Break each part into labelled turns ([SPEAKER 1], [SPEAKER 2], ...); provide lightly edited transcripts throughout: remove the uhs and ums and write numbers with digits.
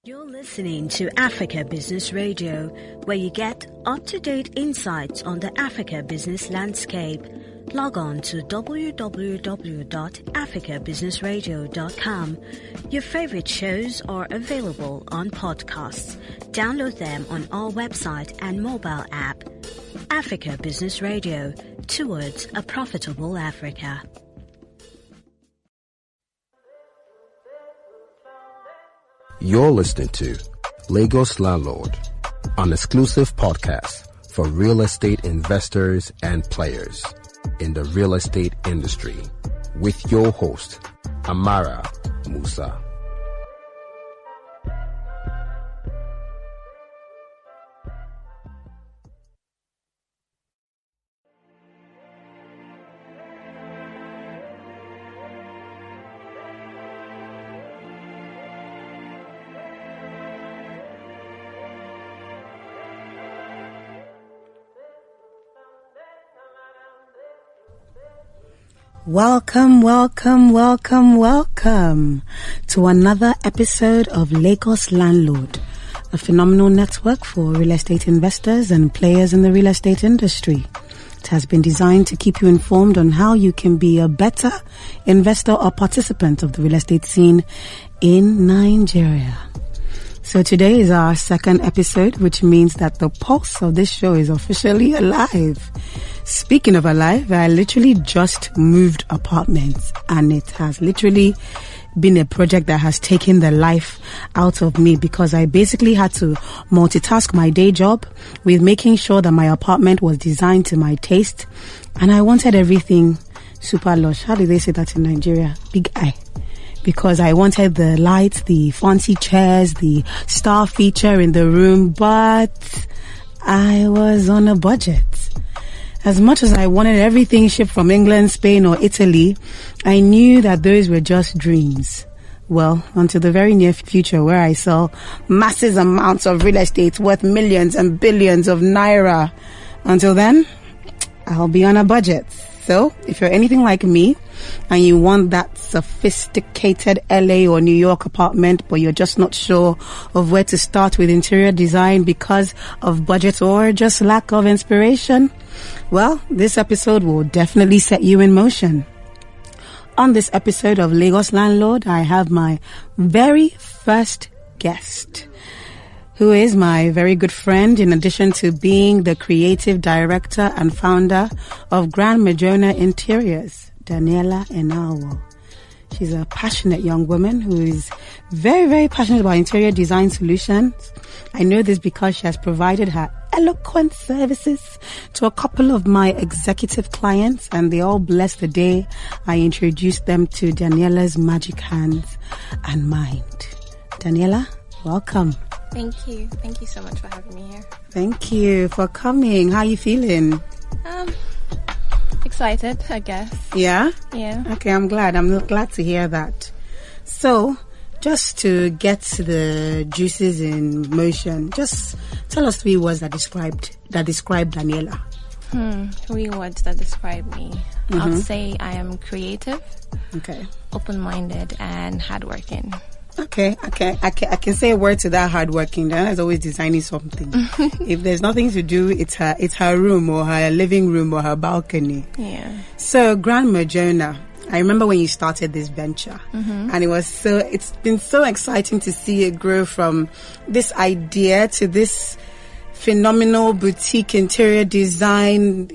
[SPEAKER 1] You're listening to Africa Business Radio, where you get up-to-date insights on the Africa business landscape. Log on to www.africabusinessradio.com. Your favorite shows are available on podcasts. Download them on our website and mobile app. Africa Business Radio, towards a profitable Africa.
[SPEAKER 2] You're listening to Lagos Landlord, an exclusive podcast for real estate investors and players in the real estate industry with your host, Amara Musa.
[SPEAKER 3] Welcome to another episode of Lagos Landlord, a phenomenal network for real estate investors and players in the real estate industry. It has been designed to keep you informed on how you can be a better investor or participant of the real estate scene in Nigeria. So today is our second episode, which means that the pulse of this show is officially alive. Speaking of alive, I literally just moved apartments, and it has literally been a project that has taken the life out of me, because I basically had to multitask my day job with making sure that my apartment was designed to my taste, and I wanted everything super lush. How do they say that in Nigeria? Big eye. Because I wanted the lights, the fancy chairs, the star feature in the room, but I was on a budget. As much as I wanted everything shipped from England, Spain, or Italy, I knew that those were just dreams. Well, until the very near future, where I sell massive amounts of real estate worth millions and billions of naira. Until then, I'll be on a budget. So, if you're anything like me, and you want that sophisticated LA or New York apartment, but you're just not sure of where to start with interior design because of budget or just lack of inspiration, well, this episode will definitely set you in motion. On this episode of Lagos Landlord, I have my very first guest, who is my very good friend, in addition to being the creative director and founder of Grand Mejona Interiors, Daniella Enaohwo. She's a passionate young woman who is very, very passionate about interior design solutions. I know this because she has provided her eloquent services to a couple of my executive clients, and they all blessed the day I introduced them to Daniella's magic hands and mind. Daniella, welcome.
[SPEAKER 4] Thank you. Thank you so much for having me here.
[SPEAKER 3] Thank you for coming. How are you feeling?
[SPEAKER 4] Excited, I guess.
[SPEAKER 3] Yeah?
[SPEAKER 4] Yeah.
[SPEAKER 3] Okay, I'm glad. I'm glad to hear that. So, just to get the juices in motion, just tell us 3 words that describe Daniella.
[SPEAKER 4] 3 words that describe me. I'll say I am creative, open-minded, and hardworking.
[SPEAKER 3] Okay. I can say a word to that hardworking. Diana is always designing something. If there's nothing to do, it's her room or her living room or her balcony.
[SPEAKER 4] Yeah.
[SPEAKER 3] So, Grand Mejona, I remember when you started this venture, and it's been so exciting to see it grow from this idea to this phenomenal boutique interior design,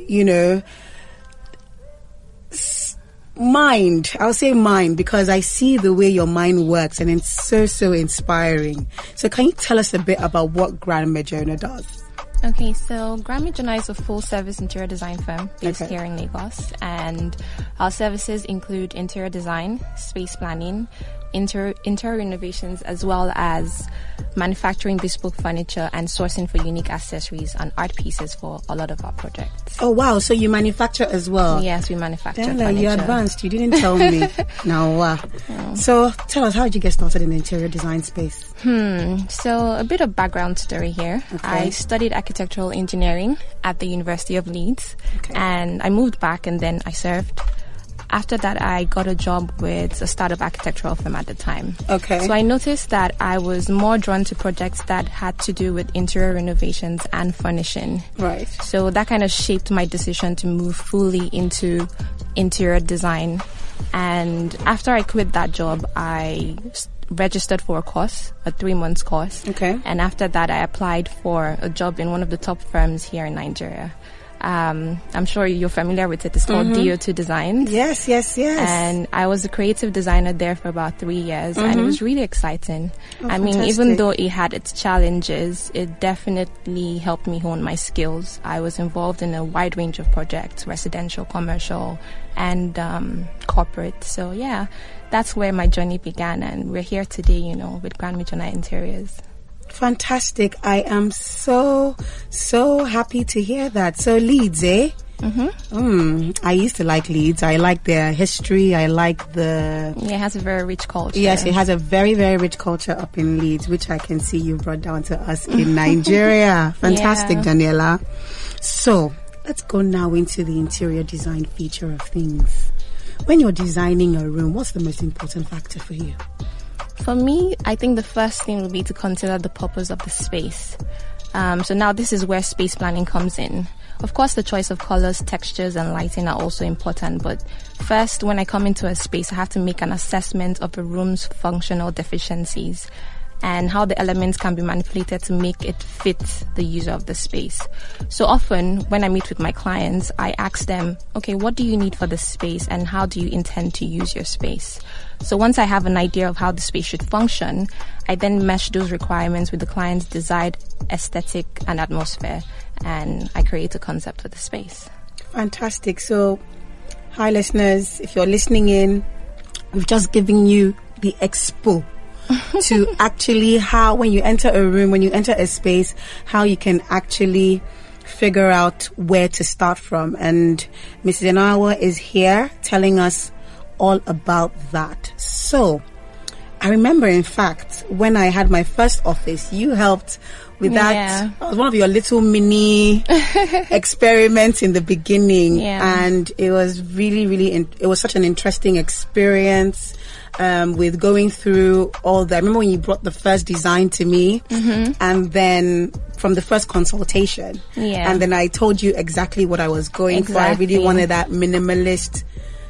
[SPEAKER 3] mind. I'll say mind because I see the way your mind works, and it's so inspiring. So can you tell us a bit about what Grand Mejona does?
[SPEAKER 4] Okay, so Grand Mejona is a full-service interior design firm based here in Lagos, and our services include interior design, space planning, interior renovations, as well as manufacturing bespoke furniture and sourcing for unique accessories and art pieces for a lot of our projects.
[SPEAKER 3] Oh wow, so you manufacture as well?
[SPEAKER 4] Yes, we manufacture
[SPEAKER 3] furniture.
[SPEAKER 4] You're
[SPEAKER 3] advanced, you didn't tell me. Now, So tell us, how did you get started in the interior design space?
[SPEAKER 4] So a bit of background story here. I studied architectural engineering at the University of Leeds, and I moved back, and then I served after that, I got a job with a startup architectural firm at the time.
[SPEAKER 3] Okay.
[SPEAKER 4] So I noticed that I was more drawn to projects that had to do with interior renovations and furnishing.
[SPEAKER 3] Right.
[SPEAKER 4] So that kind of shaped my decision to move fully into interior design. And after I quit that job, I registered for a course, a 3-month course.
[SPEAKER 3] Okay.
[SPEAKER 4] And after that, I applied for a job in one of the top firms here in Nigeria. I'm sure you're familiar with it. It's called DO2 Designs.
[SPEAKER 3] Yes.
[SPEAKER 4] And I was a creative designer there for about 3 years, and it was really exciting. I mean,
[SPEAKER 3] fantastic.
[SPEAKER 4] even though it had its challenges, it definitely helped me hone my skills. I was involved in a wide range of projects, residential, commercial, and corporate. So yeah, that's where my journey began, and we're here today, with Grand Mejona Interiors.
[SPEAKER 3] Fantastic. I am so happy to hear that. So Leeds, eh? I used to like Leeds. I like their history. I like the...
[SPEAKER 4] Yeah, it has a very rich culture.
[SPEAKER 3] Yes, it has a very, very rich culture up in Leeds, which I can see you brought down to us in Nigeria. Fantastic, Daniella. So let's go now into the interior design feature of things. When you're designing a room, what's the most important factor for you?
[SPEAKER 4] For me, I think the first thing would be to consider the purpose of the space. So now this is where space planning comes in. Of course, the choice of colors, textures, and lighting are also important. But first, when I come into a space, I have to make an assessment of the room's functional deficiencies and how the elements can be manipulated to make it fit the user of the space. So often, when I meet with my clients, I ask them, okay, what do you need for the space and how do you intend to use your space? So once I have an idea of how the space should function, I then mesh those requirements with the client's desired aesthetic and atmosphere, and I create a concept for the space.
[SPEAKER 3] Fantastic. So, hi listeners, if you're listening in, we've just given you the expo to actually how, when you enter a room, when you enter a space, how you can actually figure out where to start from. And Mrs. Enaohwo is here telling us all about that. So, I remember, in fact, when I had my first office, you helped with that.
[SPEAKER 4] Yeah.
[SPEAKER 3] It was one of your little mini experiments in the beginning.
[SPEAKER 4] Yeah.
[SPEAKER 3] And it was really, it was such an interesting experience. With going through all that. I remember when you brought the first design to me, and then from the first consultation, and then I told you exactly what I was going for. I really wanted that minimalist.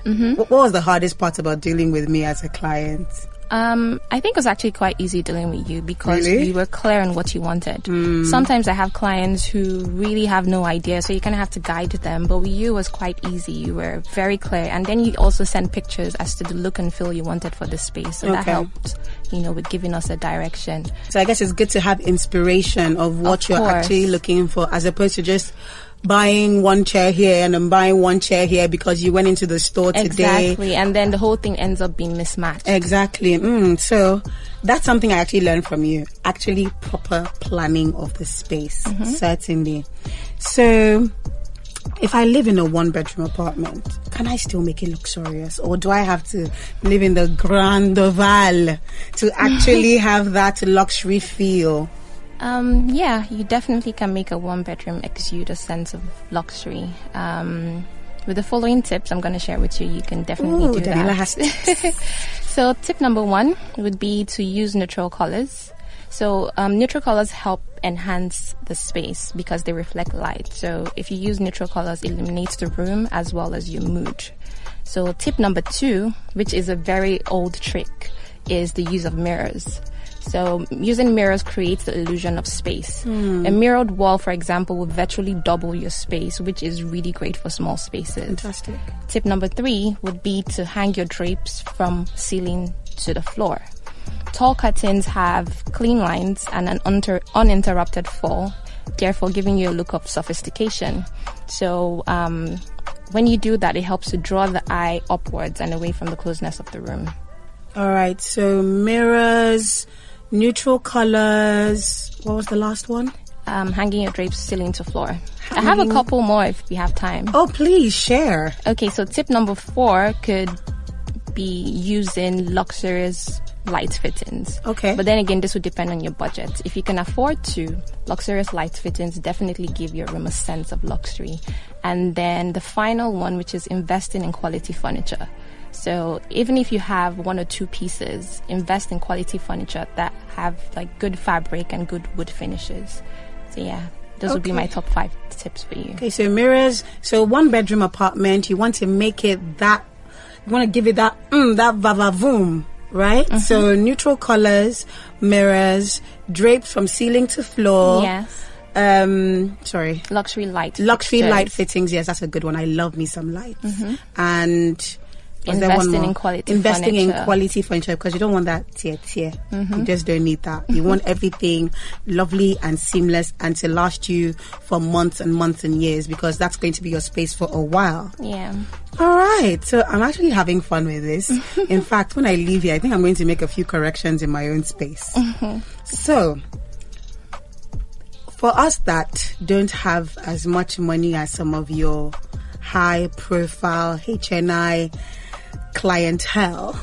[SPEAKER 3] What was the hardest part about dealing with me as a client?
[SPEAKER 4] I think it was actually quite easy dealing with you because you were clear on what you wanted. Sometimes I have clients who really have no idea, so you kind of have to guide them. But with you, it was quite easy. You were very clear. And then you also sent pictures as to the look and feel you wanted for the space. So that helped, with giving us a direction.
[SPEAKER 3] So I guess it's good to have inspiration of what you're actually looking for, as opposed to just buying one chair here and then buying one chair here because you went into the store today.
[SPEAKER 4] Exactly, and then the whole thing ends up being mismatched.
[SPEAKER 3] Exactly. So that's something I actually learned from you. Actually, proper planning of the space. Certainly. So if I live in a 1-bedroom apartment, can I still make it luxurious, or do I have to live in the Grand Oval to actually have that luxury feel?
[SPEAKER 4] Yeah, you definitely can make a 1-bedroom exude a sense of luxury. With the following tips I'm going to share with you, you can definitely do
[SPEAKER 3] Daniella
[SPEAKER 4] that.
[SPEAKER 3] has tips.
[SPEAKER 4] So tip number 1 would be to use neutral colors. So neutral colors help enhance the space because they reflect light. So if you use neutral colors, it illuminates the room as well as your mood. So tip number 2, which is a very old trick, is the use of mirrors. So using mirrors creates the illusion of space. A mirrored wall, for example, will virtually double your space, which is really great for small spaces.
[SPEAKER 3] Fantastic.
[SPEAKER 4] Tip number 3 would be to hang your drapes from ceiling to the floor. Tall curtains have clean lines and an uninterrupted fall, therefore giving you a look of sophistication. So when you do that, it helps to draw the eye upwards and away from the closeness of the room.
[SPEAKER 3] All right, so mirrors, neutral colors. What was the last one?
[SPEAKER 4] Hanging your drapes ceiling to floor. I have a couple more if we have time.
[SPEAKER 3] Oh, please share.
[SPEAKER 4] Okay, so tip number 4 could be using luxurious light fittings.
[SPEAKER 3] Okay.
[SPEAKER 4] But then again, this would depend on your budget. If you can afford to, luxurious light fittings definitely give your room a sense of luxury. And then the final one, which is investing in quality furniture. So even if you have one or two pieces, invest in quality furniture that have like good fabric and good wood finishes. So yeah, those would be my top 5 tips for you.
[SPEAKER 3] Okay, so mirrors. So 1-bedroom apartment, you want to make it that, you want to give it that vavavoom, right? So neutral colors, mirrors, drapes from ceiling to floor.
[SPEAKER 4] Yes.
[SPEAKER 3] Luxury light fittings. Yes, that's a good one. I love me some lights. And
[SPEAKER 4] investing in quality
[SPEAKER 3] furniture, because you don't want that tear. You just don't need that. You want everything lovely and seamless and to last you for months and months and years, because that's going to be your space for a while.
[SPEAKER 4] Yeah.
[SPEAKER 3] All right. So I'm actually having fun with this. In fact, when I leave here, I think I'm going to make a few corrections in my own space. So for us that don't have as much money as some of your high profile HNI clientele,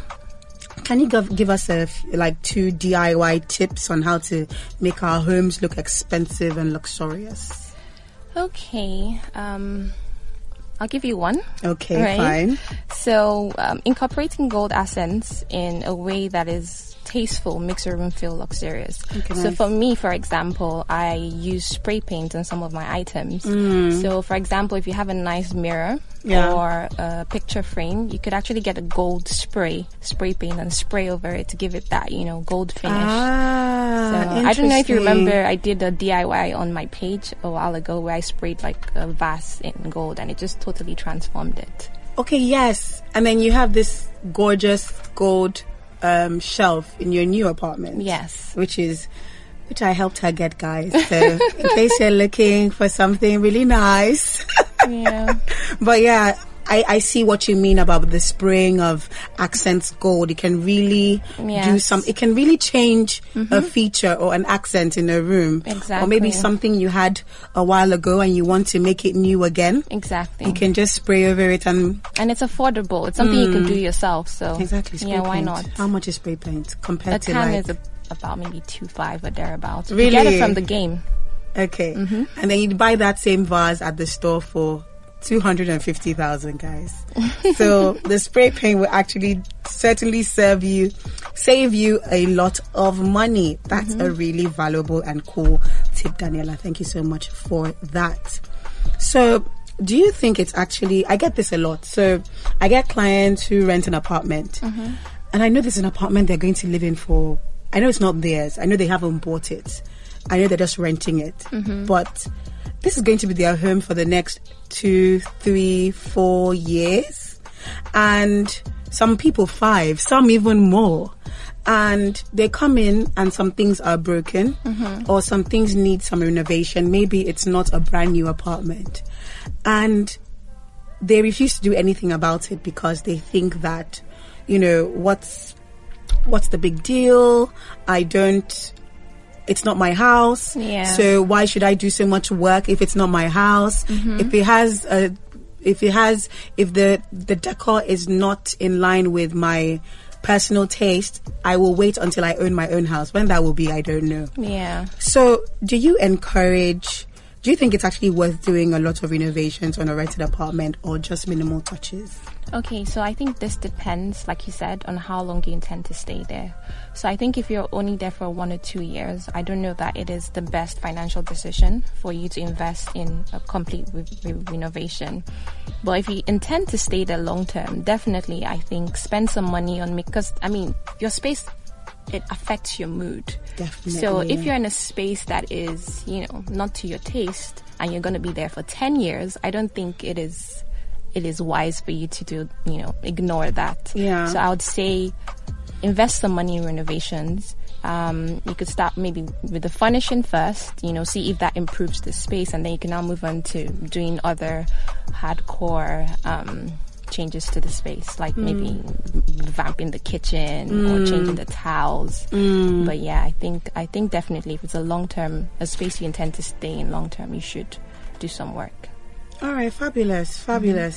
[SPEAKER 3] can you give us 2 DIY tips on how to make our homes look expensive and luxurious?
[SPEAKER 4] Okay. I'll give you one.
[SPEAKER 3] Okay,
[SPEAKER 4] right?
[SPEAKER 3] Fine.
[SPEAKER 4] So incorporating gold accents in a way that is tasteful makes your room feel luxurious.
[SPEAKER 3] Okay,
[SPEAKER 4] so
[SPEAKER 3] nice.
[SPEAKER 4] for me, for example, I use spray paint on some of my items. So for example, if you have a nice mirror or a picture frame, you could actually get a gold spray paint and spray over it to give it that, gold finish. So I don't know if you remember, I did a DIY on my page a while ago where I sprayed like a vase in gold and it just totally transformed it.
[SPEAKER 3] Okay, yes. And then you have this gorgeous gold shelf in your new apartment.
[SPEAKER 4] Yes.
[SPEAKER 3] Which I helped her get, guys. So in case you're looking for something really nice.
[SPEAKER 4] Yeah.
[SPEAKER 3] But yeah, I see what you mean about the spraying of accents gold. It can really it can really change a feature or an accent in a room.
[SPEAKER 4] Exactly.
[SPEAKER 3] Or maybe something you had a while ago and you want to make it new again.
[SPEAKER 4] Exactly.
[SPEAKER 3] You can just spray over it and
[SPEAKER 4] it's affordable. It's something you can do yourself. So
[SPEAKER 3] exactly. Spray
[SPEAKER 4] why
[SPEAKER 3] paint.
[SPEAKER 4] not?
[SPEAKER 3] How much is spray paint compared to
[SPEAKER 4] can
[SPEAKER 3] like...
[SPEAKER 4] is about maybe $2.5 or thereabouts.
[SPEAKER 3] Really?
[SPEAKER 4] You get it from the game.
[SPEAKER 3] Okay. And then you buy that same vase at the store for 250,000, guys. So the spray paint will actually certainly save you a lot of money. That's a really valuable and cool tip, Daniella. Thank you so much for that. So do you think it's actually, I get this a lot. So I get clients who rent an apartment and I know this is an apartment they're going to live in for, I know it's not theirs. I know they haven't bought it. I know they're just renting it. But this is going to be their home for the next 2, 3, 4 years. And some people 5, some even more. And they come in and some things are broken or some things need some renovation. Maybe it's not a brand new apartment. And they refuse to do anything about it because they think that, what's the big deal? It's not my house.
[SPEAKER 4] Yeah.
[SPEAKER 3] So why should I do so much work if it's not my house? If the decor is not in line with my personal taste, I will wait until I own my own house. When that will be, I don't know.
[SPEAKER 4] Yeah.
[SPEAKER 3] So do you think it's actually worth doing a lot of renovations on a rented apartment or just minimal touches?
[SPEAKER 4] Okay, so I think this depends, like you said, on how long you intend to stay there. So I think if you're only there for 1 or 2 years, I don't know that it is the best financial decision for you to invest in a complete renovation. But if you intend to stay there long term, definitely I think spend some money on because your space, it affects your mood.
[SPEAKER 3] Definitely.
[SPEAKER 4] So if you're in a space that is, not to your taste and you're going to be there for 10 years, I don't think it is wise for you to ignore that.
[SPEAKER 3] Yeah.
[SPEAKER 4] So I would say invest some money in renovations. You could start maybe with the furnishing first, see if that improves the space, and then you can now move on to doing other hardcore changes to the space, like maybe revamping the kitchen or changing the towels. But yeah, I think definitely if it's a space you intend to stay in long term, you should do some work.
[SPEAKER 3] All right, fabulous.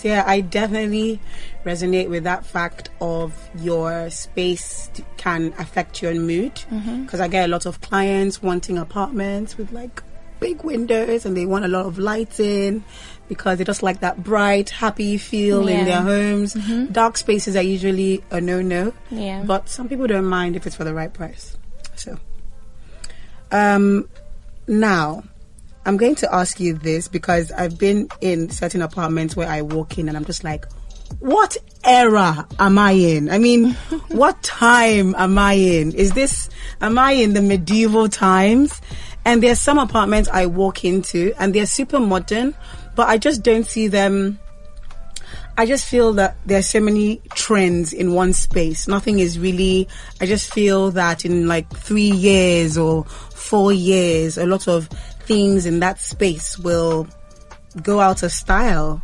[SPEAKER 3] Yeah, I definitely resonate with that fact of your space can affect your mood, because I get a lot of clients wanting apartments with like big windows and they want a lot of lighting because they just like that bright, happy feel in their homes. Dark spaces are usually a no-no.
[SPEAKER 4] Yeah.
[SPEAKER 3] But some people don't mind if it's for the right price. So, now, I'm going to ask you this because I've been in certain apartments where I walk in and I'm just like, what era am I in? I mean, what time am I in? Am I in the medieval times? And there's some apartments I walk into and they're super modern, but I just don't see them. I just feel that there's so many trends in one space. Nothing is really, I just feel that in like 3 years or 4 years, a lot of things in that space will go out of style.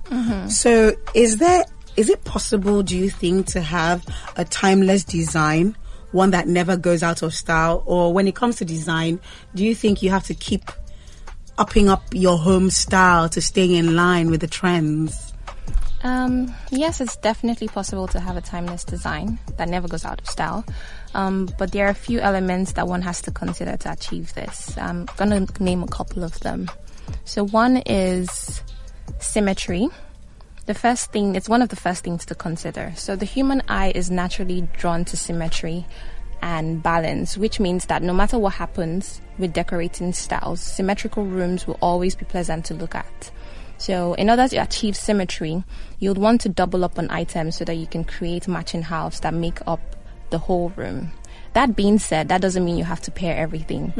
[SPEAKER 3] So is it possible, do you think, to have a timeless design, one that never goes out of style? Or when it comes to design, do you think you have to keep upping up your home style to stay in line with the trends?
[SPEAKER 4] Yes, it's definitely possible to have a timeless design that never goes out of style. But there are a few elements that one has to consider to achieve this. I'm going to name a couple of them. So one is symmetry. It's one of the first things to consider. So the human eye is naturally drawn to symmetry and balance, which means that no matter what happens with decorating styles, symmetrical rooms will always be pleasant to look at. So in order to achieve symmetry, you'd want to double up on items so that you can create matching halves that make up the whole room. That being said, that doesn't mean you have to pair everything.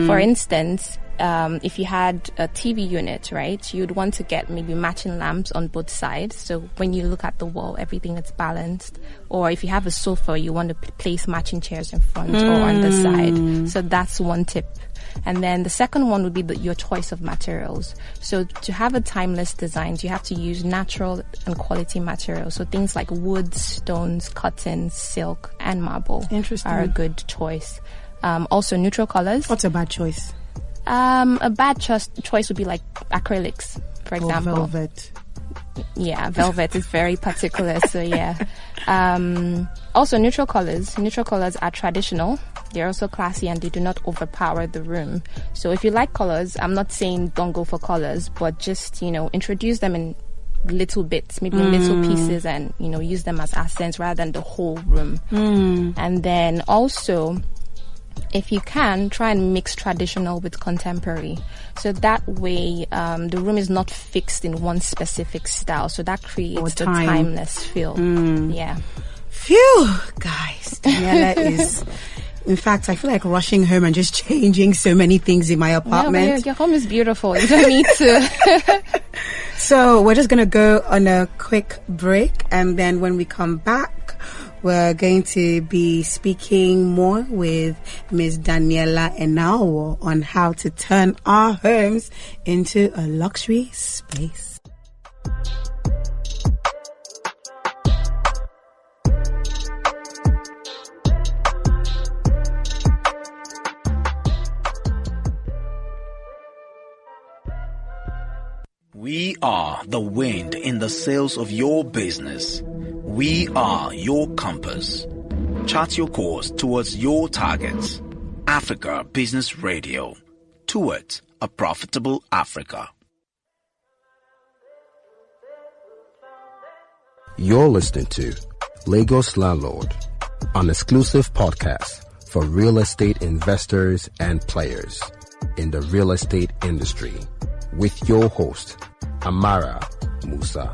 [SPEAKER 4] For instance, if you had a TV unit, right, you'd want to get maybe matching lamps on both sides. So when you look at the wall, everything is balanced. Or if you have a sofa, you want to place matching chairs in front or on the side. So that's one tip. And then the second one would be your choice of materials. So to have a timeless design, you have to use natural and quality materials. So things like wood, stones, cotton, silk, and marble are a good choice. Also, neutral colors.
[SPEAKER 3] What's a bad choice?
[SPEAKER 4] A bad choice would be like acrylics, for example.
[SPEAKER 3] Or velvet.
[SPEAKER 4] Yeah, velvet is very particular. So yeah. Also, neutral colors. Neutral colors are traditional. They're also classy and they do not overpower the room. So if you like colors, I'm not saying don't go for colors, but just, introduce them in little bits, maybe in little pieces, and, use them as accents rather than the whole room. And then also, if you can, try and mix traditional with contemporary. So that way, the room is not fixed in one specific style. So that creates the timeless feel. Yeah.
[SPEAKER 3] Phew, guys. Daniella is... In fact, I feel like rushing home and just changing so many things in my apartment.
[SPEAKER 4] No, your home is beautiful. You don't need to.
[SPEAKER 3] So we're just going to go on a quick break. And then when we come back, we're going to be speaking more with Ms. Daniella Enaohwo on how to turn our homes into a luxury space.
[SPEAKER 5] We are the wind in the sails of your business. We are your compass. Chart your course towards your targets. Africa Business Radio. Towards a profitable Africa.
[SPEAKER 2] You're listening to Lagos Landlord, an exclusive podcast for real estate investors and players in the real estate industry, with your host, Amara Musa.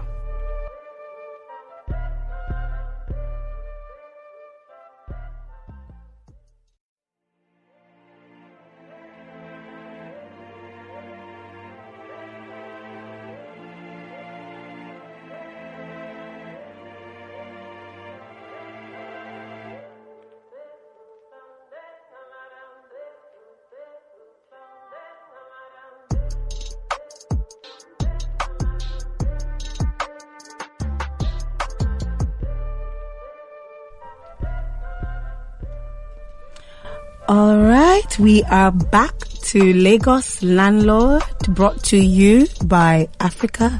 [SPEAKER 3] All right, we are back to Lagos Landlord, brought to you by Africa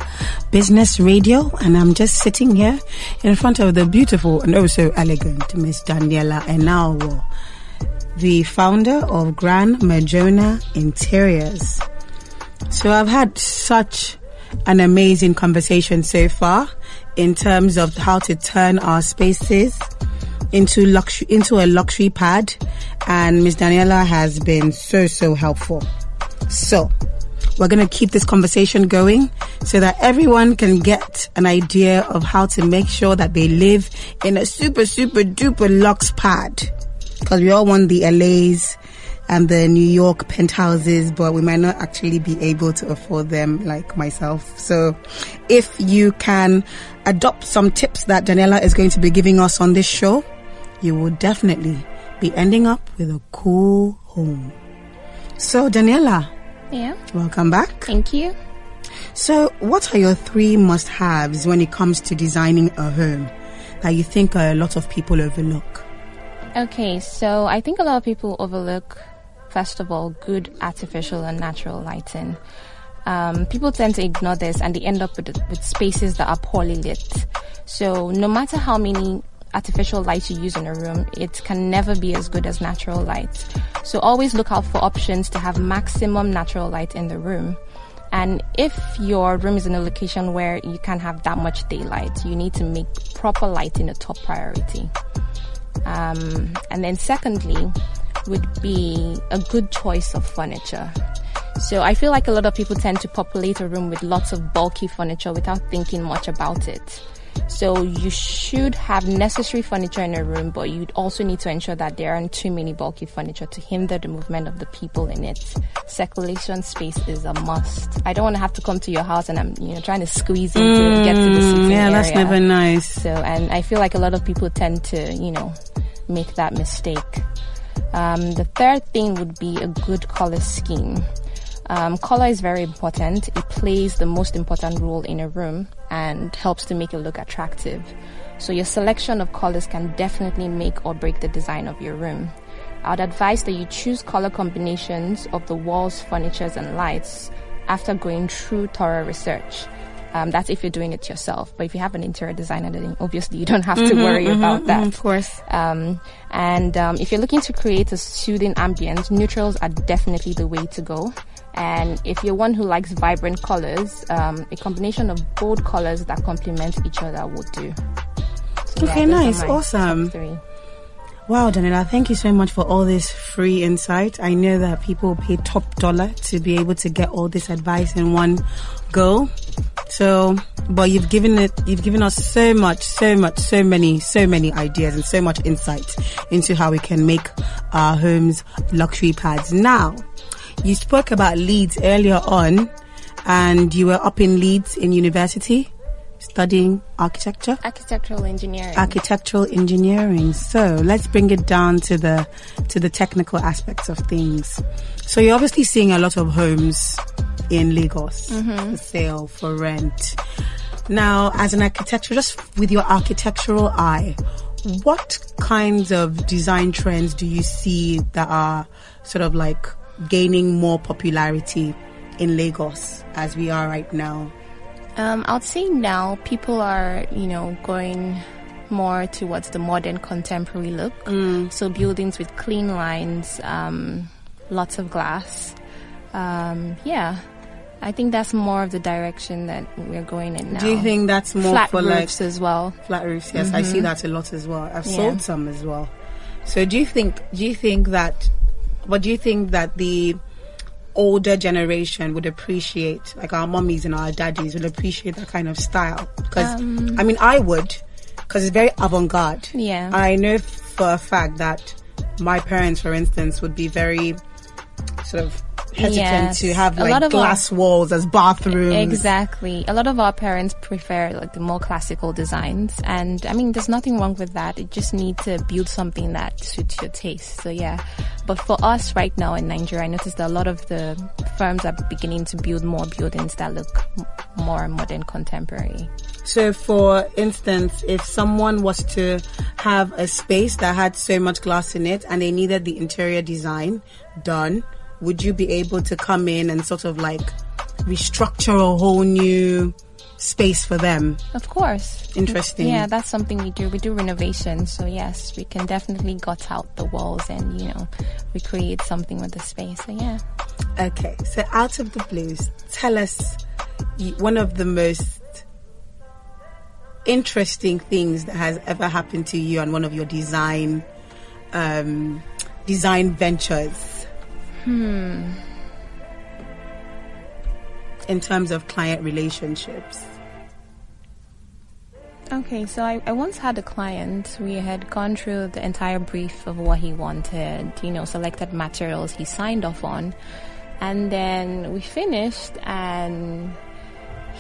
[SPEAKER 3] Business Radio, and I'm just sitting here in front of the beautiful and also elegant Miss Daniella Enaohwo, the founder of Grand Mejona Interiors. So I've had such an amazing conversation so far in terms of how to turn our spaces into a luxury pad, and Miss Daniella has been so helpful. So we're going to keep this conversation going so that everyone can get an idea of how to make sure that they live in a super duper luxe pad, because we all want the LAs and the New York penthouses, but we might not actually be able to afford them, like myself. So if you can adopt some tips that Daniella is going to be giving us on this show, you will definitely be ending up with a cool home. So Daniella, welcome back.
[SPEAKER 4] Thank you.
[SPEAKER 3] So what are your 3 must-haves when it comes to designing a home that you think a lot of people overlook?
[SPEAKER 4] Okay, so I think a lot of people overlook, first of all, good artificial and natural lighting. People tend to ignore this and they end up with spaces that are poorly lit. So no matter how many artificial light you use in a room, it can never be as good as natural light. So always look out for options to have maximum natural light in the room. And if your room is in a location where you can't have that much daylight, you need to make proper lighting a top priority. And then secondly would be a good choice of furniture. So I feel like a lot of people tend to populate a room with lots of bulky furniture without thinking much about it. So you should have necessary furniture in a room, but you'd also need to ensure that there aren't too many bulky furniture to hinder the movement of the people in it. Circulation space is a must. I don't want to have to come to your house and I'm trying to squeeze in to get to the seating area.
[SPEAKER 3] That's never nice.
[SPEAKER 4] So, and I feel like a lot of people tend to, make that mistake. The third thing would be a good color scheme. Color is very important. It plays the most important role in a room and helps to make it look attractive. So your selection of colors can definitely make or break the design of your room. I would advise that you choose color combinations of the walls, furnitures, and lights after going through thorough research. That's if you're doing it yourself. But if you have an interior designer, then obviously you don't have to worry about that.
[SPEAKER 3] Of course.
[SPEAKER 4] And if you're looking to create a soothing ambience, neutrals are definitely the way to go. And if you're one who likes vibrant colors, a combination of bold colors that complement each other would do. So
[SPEAKER 3] okay, nice. Awesome. Wow, Daniella, thank you so much for all this free insight. I know that people pay top dollar to be able to get all this advice in one go. So, but you've given us so many ideas and so much insight into how we can make our homes luxury pads. Now, you spoke about Leeds earlier on, and you were up in Leeds in university studying architecture?
[SPEAKER 4] Architectural engineering.
[SPEAKER 3] Architectural engineering. So let's bring it down to the technical aspects of things. So you're obviously seeing a lot of homes in Lagos for sale, for rent. Now, as an architecture, just with your architectural eye, what kinds of design trends do you see that are sort of like gaining more popularity in Lagos as we are right now?
[SPEAKER 4] I'd say now people are, going more towards the modern contemporary look. So buildings with clean lines, lots of glass. I think that's more of the direction that we're going in now.
[SPEAKER 3] Do you think that's more
[SPEAKER 4] flat
[SPEAKER 3] for
[SPEAKER 4] roofs as well?
[SPEAKER 3] Flat roofs, yes. I see that a lot as well. I've sold some as well. So do you think that the older generation would appreciate, like our mummies and our daddies would appreciate that kind of style? Because I would, because it's very avant-garde.
[SPEAKER 4] Yeah.
[SPEAKER 3] I know for a fact that my parents, for instance, would be very sort of hesitant to have like glass walls as bathrooms.
[SPEAKER 4] Exactly. A lot of our parents prefer like the more classical designs, and there's nothing wrong with that. You just need to build something that suits your taste. So yeah. But for us right now in Nigeria, I noticed that a lot of the firms are beginning to build more buildings that look more modern, contemporary.
[SPEAKER 3] So for instance, if someone was to have a space that had so much glass in it and they needed the interior design done, would you be able to come in and sort of like restructure a whole new space for them?
[SPEAKER 4] Of course.
[SPEAKER 3] Interesting.
[SPEAKER 4] Yeah, that's something we do. We do renovations. So yes, we can definitely gut out the walls and, recreate something with the space. So yeah.
[SPEAKER 3] Okay, so out of the blues, tell us one of the most interesting things that has ever happened to you on one of your design ventures. In terms of client relationships.
[SPEAKER 4] Okay, so I once had a client. We had gone through the entire brief of what he wanted, selected materials he signed off on. And then we finished and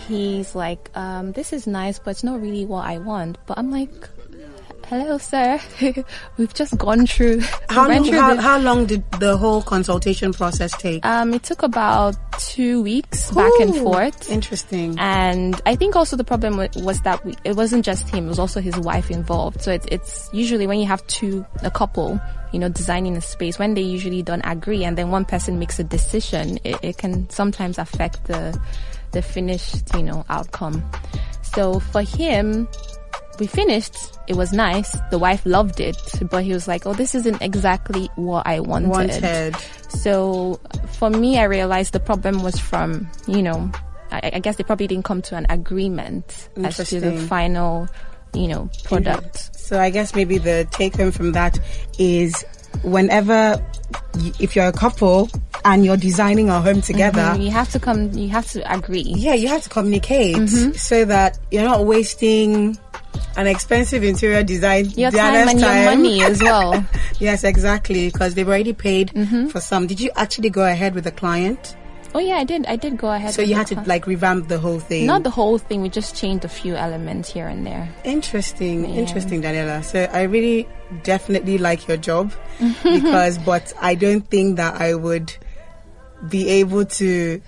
[SPEAKER 4] he's like, this is nice, but it's not really what I want. But I'm like, hello, sir. We've just gone through.
[SPEAKER 3] How long did the whole consultation process take?
[SPEAKER 4] It took about 2 weeks back and forth.
[SPEAKER 3] Interesting.
[SPEAKER 4] And I think also the problem was that it wasn't just him; it was also his wife involved. So it's usually when you have a couple, designing a space, when they usually don't agree, and then one person makes a decision, it can sometimes affect the finished, outcome. So for him, we finished. It was nice. The wife loved it, but he was like, "Oh, this isn't exactly what I wanted." So for me, I realized the problem was from, I guess they probably didn't come to an agreement as to the final, product.
[SPEAKER 3] So I guess maybe the take home from that is whenever, if you're a couple and you're designing a home together,
[SPEAKER 4] you have to agree.
[SPEAKER 3] Yeah, you have to communicate so that you're not wasting an expensive interior design,
[SPEAKER 4] your time and your money as well.
[SPEAKER 3] Yes, exactly, because they've already paid for some. Did you actually go ahead with the client?
[SPEAKER 4] Oh yeah, I did go ahead.
[SPEAKER 3] So you had to revamp the whole thing?
[SPEAKER 4] Not the whole thing. We just changed a few elements here and there.
[SPEAKER 3] Interesting, Daniella. So I really definitely like your job but I don't think that I would be able to.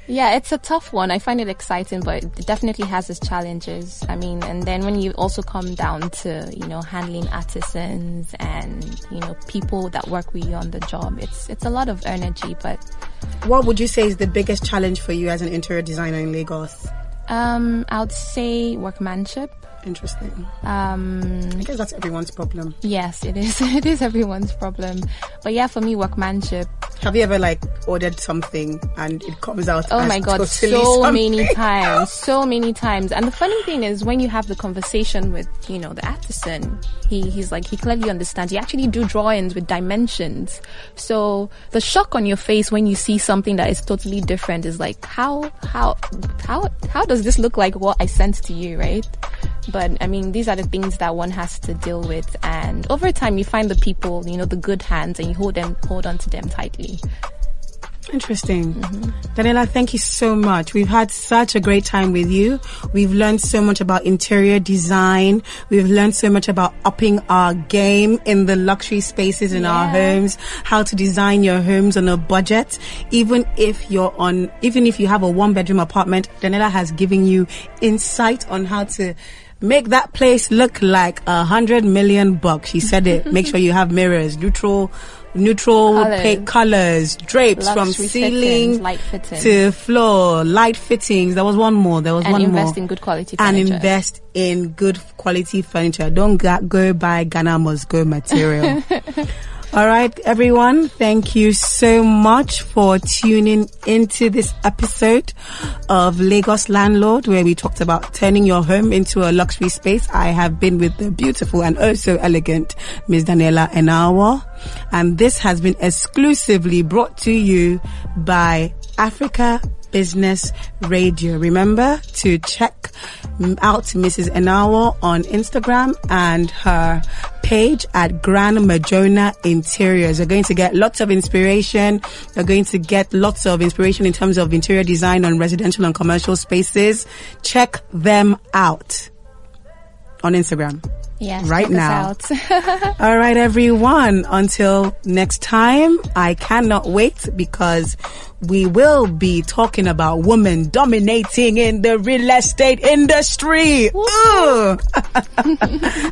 [SPEAKER 4] Yeah, it's a tough one. I find it exciting, but it definitely has its challenges. I mean, and then when you also come down to, handling artisans and, people that work with you on the job, it's a lot of energy, but...
[SPEAKER 3] What would you say is the biggest challenge for you as an interior designer in Lagos?
[SPEAKER 4] I would say workmanship.
[SPEAKER 3] Interesting. I guess that's everyone's problem.
[SPEAKER 4] Yes, it is. It is everyone's problem. But yeah, for me, workmanship.
[SPEAKER 3] Have you ever ordered something and it comes out?
[SPEAKER 4] Oh my God,
[SPEAKER 3] totally
[SPEAKER 4] so
[SPEAKER 3] something?
[SPEAKER 4] many times. And the funny thing is, when you have the conversation with, the artisan, he's like, he clearly understands. You actually do drawings with dimensions. So the shock on your face when you see something that is totally different is like, how does this look like what I sent to you, right? But I mean, these are the things that one has to deal with, and over time you find the people, the good hands, and you hold on to them tightly.
[SPEAKER 3] Interesting. Daniella, thank you so much. We've had such a great time with you. We've learned so much about interior design. We've learned so much about upping our game in the luxury spaces in our homes, how to design your homes on a budget. Even if you have a 1-bedroom apartment, Daniella has given you insight on how to make that place look like $100 million. She said it. Make sure you have mirrors, neutral colors, drapes from ceiling to floor, light fittings. There was one more.
[SPEAKER 4] And invest in good quality
[SPEAKER 3] furniture. Don't go buy Ghana must go material. All right, everyone. Thank you so much for tuning into this episode of Lagos Landlord, where we talked about turning your home into a luxury space. I have been with the beautiful and oh so elegant Ms. Daniella Enaohwo, and this has been exclusively brought to you by Africa Business Radio. Remember to check out Mrs. Enaohwo on Instagram and her page at Grand Mejona Interiors. You're going to get lots of inspiration. You're going to get lots of inspiration in terms of interior design on residential and commercial spaces. Check them out on Instagram.
[SPEAKER 4] Yes,
[SPEAKER 3] right now.
[SPEAKER 4] Us out.
[SPEAKER 3] All right, everyone. Until next time, I cannot wait because we will be talking about women dominating in the real estate industry.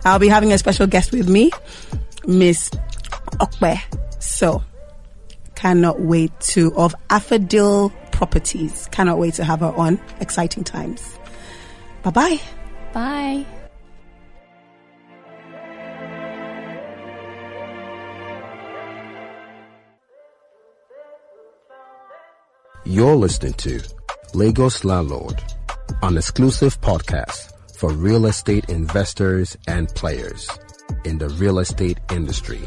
[SPEAKER 3] I'll be having a special guest with me, Miss Okwe. So, cannot wait of Affordil Properties. Cannot wait to have her on. Exciting times. Bye-bye.
[SPEAKER 4] Bye.
[SPEAKER 2] You're listening to Lagos Landlord, an exclusive podcast for real estate investors and players in the real estate industry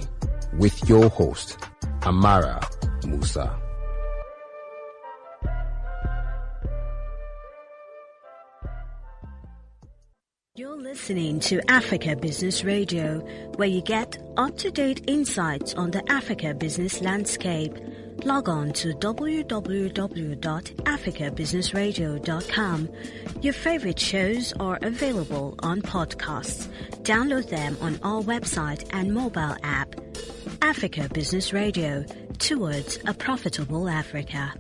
[SPEAKER 2] with your host, Amara Musa.
[SPEAKER 1] You're listening to Africa Business Radio, where you get up-to-date insights on the Africa business landscape. Log on to www.africabusinessradio.com. Your favorite shows are available on podcasts. Download them on our website and mobile app. Africa Business Radio, towards a profitable Africa.